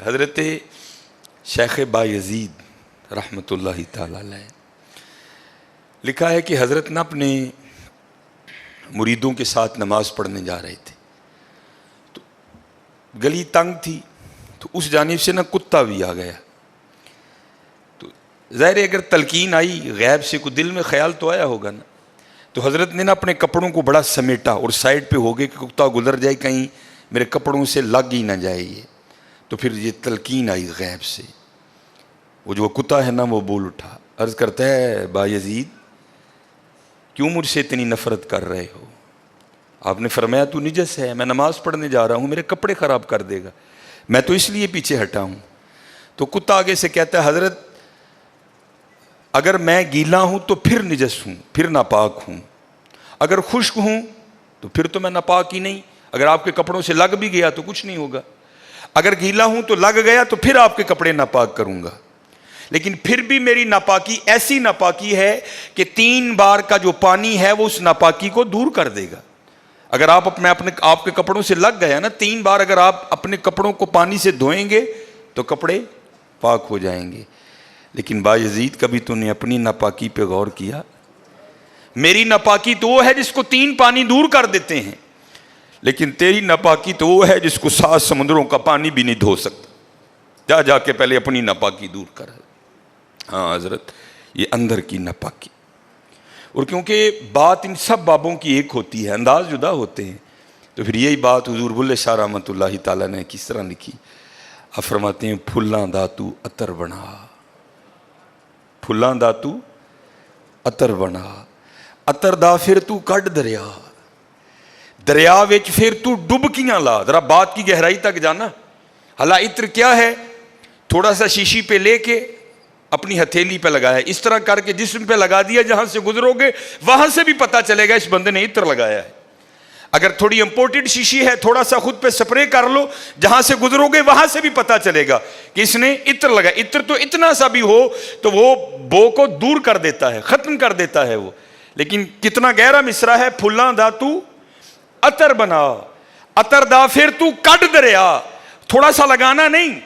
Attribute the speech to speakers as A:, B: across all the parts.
A: حضرت شیخ بایزید رحمۃ اللہ تعالی علیہ لکھا ہے کہ حضرت نے اپنے مریدوں کے ساتھ نماز پڑھنے جا رہے تھے تو گلی تنگ تھی تو اس جانب سے کتا بھی آ گیا. تو ظاہر اگر تلقین آئی غیب سے کوئی دل میں خیال تو آیا ہوگا نا. تو حضرت نے اپنے کپڑوں کو بڑا سمیٹا اور سائڈ پہ ہو گئے کہ کتا گزر جائے کہیں میرے کپڑوں سے لگ ہی نہ جائے یہ. تو پھر یہ تلقین آئی غیب سے. وہ جو کتا ہے نا وہ بول اٹھا, عرض کرتا ہے بایزید کیوں مجھ سے اتنی نفرت کر رہے ہو؟ آپ نے فرمایا تو نجس ہے, میں نماز پڑھنے جا رہا ہوں, میرے کپڑے خراب کر دے گا, میں تو اس لیے پیچھے ہٹا ہوں. تو کتا آگے سے کہتا ہے حضرت اگر میں گیلا ہوں تو پھر نجس ہوں, پھر ناپاک ہوں, اگر خشک ہوں تو پھر تو میں ناپاک ہی نہیں, اگر آپ کے کپڑوں سے لگ بھی گیا تو کچھ نہیں ہوگا, اگر گیلا ہوں تو لگ گیا تو پھر آپ کے کپڑے ناپاک کروں گا. لیکن پھر بھی میری ناپاکی ایسی ناپاکی ہے کہ 3 بار کا جو پانی ہے وہ اس ناپاکی کو دور کر دے گا. اگر آپ کے کپڑوں سے لگ گیا نا 3 بار, اگر آپ اپنے کپڑوں کو پانی سے دھوئیں گے تو کپڑے پاک ہو جائیں گے. لیکن بایزید کبھی تو نے اپنی ناپاکی پہ غور کیا؟ میری ناپاکی تو وہ ہے جس کو 3 پانی دور کر دیتے ہیں, لیکن تیری ناپاکی تو وہ ہے جس کو 7 سمندروں کا پانی بھی نہیں دھو سکتا. جا جا کے پہلے اپنی ناپاکی دور کر. ہاں حضرت یہ اندر کی ناپاکی. اور کیونکہ بات ان سب بابوں کی ایک ہوتی ہے, انداز جدا ہوتے ہیں, تو پھر یہی بات حضور بلے شاہ رحمۃ اللہ تعالیٰ نے کس طرح لکھی. آپ فرماتے ہیں پھلاں دا تو عطر بنا, پھلاں دا تو عطر بنا, عطر دا پھر تو کڈ دریا, دریا وچ پھر تو ڈبکیاں لا. ذرا بات کی گہرائی تک جانا. حالا عطر کیا ہے؟ تھوڑا سا شیشی پہ لے کے اپنی ہتھیلی پہ لگایا, اس طرح کر کے جسم پہ لگا دیا, جہاں سے گزرو گے وہاں سے بھی پتہ چلے گا اس بندے نے عطر لگایا ہے. اگر تھوڑی امپورٹڈ شیشی ہے تھوڑا سا خود پہ سپرے کر لو, جہاں سے گزرو گے وہاں سے بھی پتہ چلے گا کہ اس نے عطر لگایا. عطر تو اتنا سا بھی ہو تو وہ بو کو دور کر دیتا ہے, ختم کر دیتا ہے وہ. لیکن کتنا گہرا مصرع ہے, پھلاں دا تو عطر بنا, عطر دا پھر تو کڈ دریا. تھوڑا سا لگانا نہیں,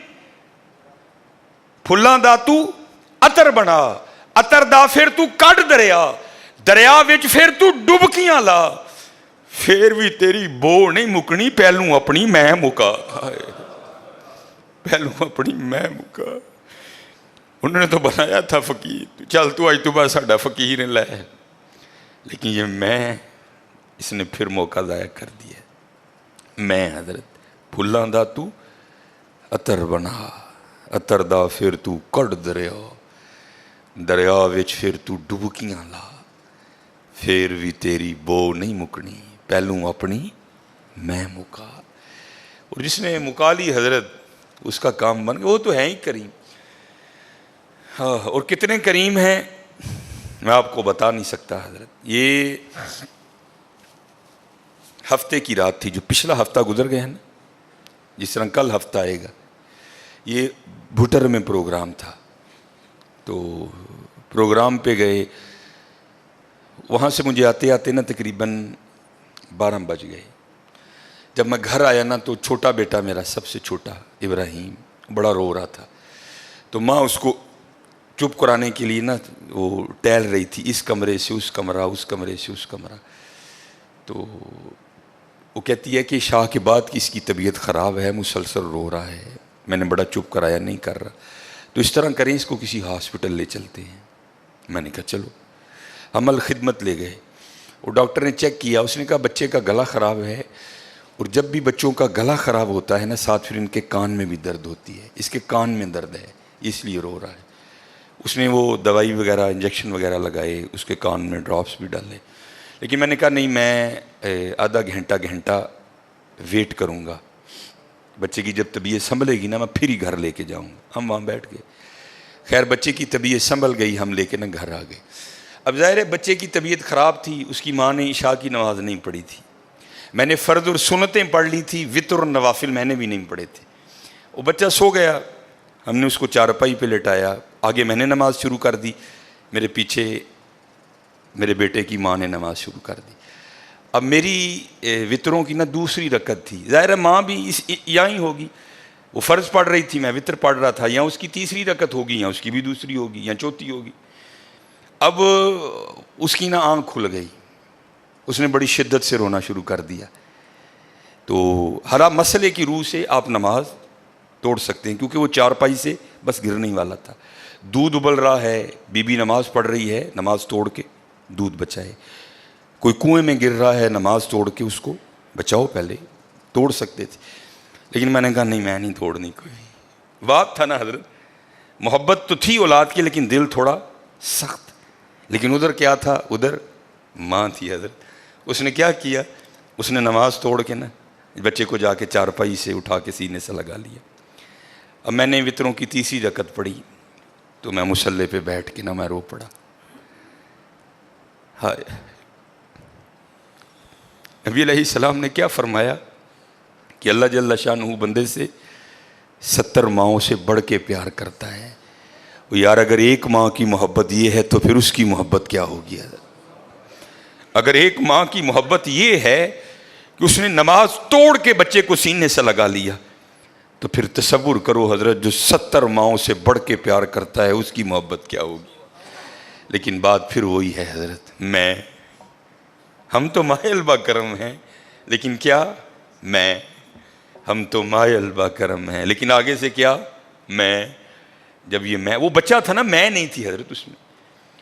A: پھلاں دا تو عطر بنا, عطر دا پھر تو کڈ دریا, دریا وچ پھر تو ڈبکیاں لا, پھر بھی تیری بو نہیں مکنی, پہلوں اپنی میں مکا. پہلوں اپنی میں مکا. انہوں نے تو بنایا تھا فقیر, چل تو آج تو بعد ساڈا فقیر لے, لیکن یہ میں اس نے پھر موقع ضائع کر دیا. میں حضرت پھلاں دا تو عطر بنا, عطر دا پھر تو کڈ دریا, دریا وچ پھر تو ڈبکیاں لا, پھر بھی تیری بو نہیں مکنی, پہلوں اپنی میں مکا. اور جس نے مکا لی حضرت اس کا کام بن گیا. وہ تو ہے ہی کریم. ہاں, اور کتنے کریم ہیں میں آپ کو بتا نہیں سکتا حضرت. یہ ہفتے کی رات تھی, جو پچھلا ہفتہ گزر گیا ہے نا, جس طرح کل ہفتہ آئے گا, یہ بھٹر میں پروگرام تھا. تو پروگرام پہ گئے, وہاں سے مجھے آتے آتے نا تقریباً 12 بج گئے. جب میں گھر آیا نا تو چھوٹا بیٹا میرا, سب سے چھوٹا ابراہیم, بڑا رو رہا تھا. تو ماں اس کو چپ کرانے کے لیے نا وہ ٹہل رہی تھی, اس کمرے سے اس کمرہ, اس کمرے سے اس کمرہ. تو وہ کہتی ہے کہ شاہ کے بعد کی اس کی طبیعت خراب ہے, مسلسل رو رہا ہے, میں نے بڑا چپ کرایا, نہیں کر رہا, تو اس طرح کریں اس کو کسی ہاسپٹل لے چلتے ہیں. میں نے کہا چلو. ہم الخدمت لے گئے. وہ ڈاکٹر نے چیک کیا, اس نے کہا بچے کا گلا خراب ہے, اور جب بھی بچوں کا گلا خراب ہوتا ہے نا ساتھ پھر ان کے کان میں بھی درد ہوتی ہے, اس کے کان میں درد ہے اس لیے رو رہا ہے. اس نے وہ دوائی وغیرہ انجیکشن وغیرہ لگائے, اس کے کان میں ڈراپس بھی ڈالے. لیکن میں نے کہا نہیں, میں آدھا گھنٹہ ویٹ کروں گا, بچے کی جب طبیعت سنبھلے گی نا میں پھر ہی گھر لے کے جاؤں گا. ہم وہاں بیٹھ گئے. خیر بچے کی طبیعت سنبھل گئی, ہم لے کے نا گھر آ گئے. اب ظاہر ہے بچے کی طبیعت خراب تھی, اس کی ماں نے عشاء کی نماز نہیں پڑھی تھی, میں نے فرض اور سنتیں پڑھ لی تھی, وتر اور نوافل میں نے بھی نہیں پڑھے تھے. وہ بچہ سو گیا, ہم نے اس کو چارپائی پہ لٹایا, آگے میں نے نماز شروع کر دی, میرے پیچھے میرے بیٹے کی ماں نے نماز شروع کر دی. اب میری وطروں کی نا دوسری رکعت تھی, ظاہر ہے ماں بھی یہاں ہی ہوگی, وہ فرض پڑھ رہی تھی، میں وطر پڑھ رہا تھا، یا اس کی تیسری رکعت ہوگی یا اس کی بھی دوسری ہوگی یا چوتھی ہوگی. اب اس کی نا آنکھ کھل گئی، اس نے بڑی شدت سے رونا شروع کر دیا. تو ہر مسئلے کی روح سے آپ نماز توڑ سکتے ہیں، کیونکہ وہ چارپائی سے بس گرنے ہی والا تھا. دودھ ابل رہا ہے، بی بی نماز پڑھ رہی ہے، نماز توڑ کے دودھ بچائے. کوئی کنویں میں گر رہا ہے، نماز توڑ کے اس کو بچاؤ. پہلے توڑ سکتے تھے، لیکن میں نے کہا نہیں، میں نہیں توڑنی. کوئی بات تھا نا حضرت، محبت تو تھی اولاد کی لیکن دل تھوڑا سخت. لیکن ادھر کیا تھا؟ ادھر ماں تھی حضرت. اس نے کیا کیا؟ اس نے نماز توڑ کے نا بچے کو جا کے چارپائی سے اٹھا کے سینے سے لگا لیا. اب میں نے وطروں کی تیسری رکعت پڑھی تو میں مصلی پہ بیٹھ کے نا میں رو پڑا. ہائے، نبی علیہ السلام نے کیا فرمایا کہ اللہ جل شانہ بندے سے 70 ماؤں سے بڑھ کے پیار کرتا ہے. یار اگر ایک ماں کی محبت یہ ہے تو پھر اس کی محبت کیا ہوگی حضرت؟ اگر ایک ماں کی محبت یہ ہے کہ اس نے نماز توڑ کے بچے کو سینے سے لگا لیا، تو پھر تصور کرو حضرت، جو 70 ماؤں سے بڑھ کے پیار کرتا ہے اس کی محبت کیا ہوگی؟ لیکن بات پھر وہی ہے حضرت، ہم تو مائل با کرم ہیں، لیکن کیا ہم تو مائل با کرم ہیں، لیکن آگے سے کیا؟ جب یہ وہ بچہ تھا نا، میں نہیں تھی حضرت اس میں.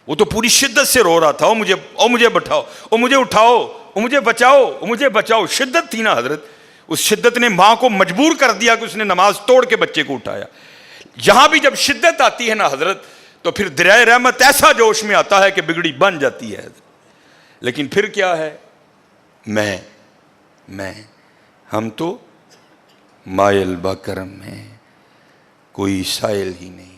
A: وہ تو پوری شدت سے رو رہا تھا، مجھے بٹھاؤ، مجھے اٹھاؤ، مجھے بچاؤ، مجھے بچاؤ. شدت تھی نا حضرت، اس شدت نے ماں کو مجبور کر دیا کہ اس نے نماز توڑ کے بچے کو اٹھایا. یہاں بھی جب شدت آتی ہے نا حضرت، تو پھر دریائے رحمت ایسا جوش میں آتا ہے کہ بگڑی بن جاتی ہے حضرت. لیکن پھر کیا ہے؟ ہم تو مائل با کرم ہیں، کوئی سائل ہی نہیں.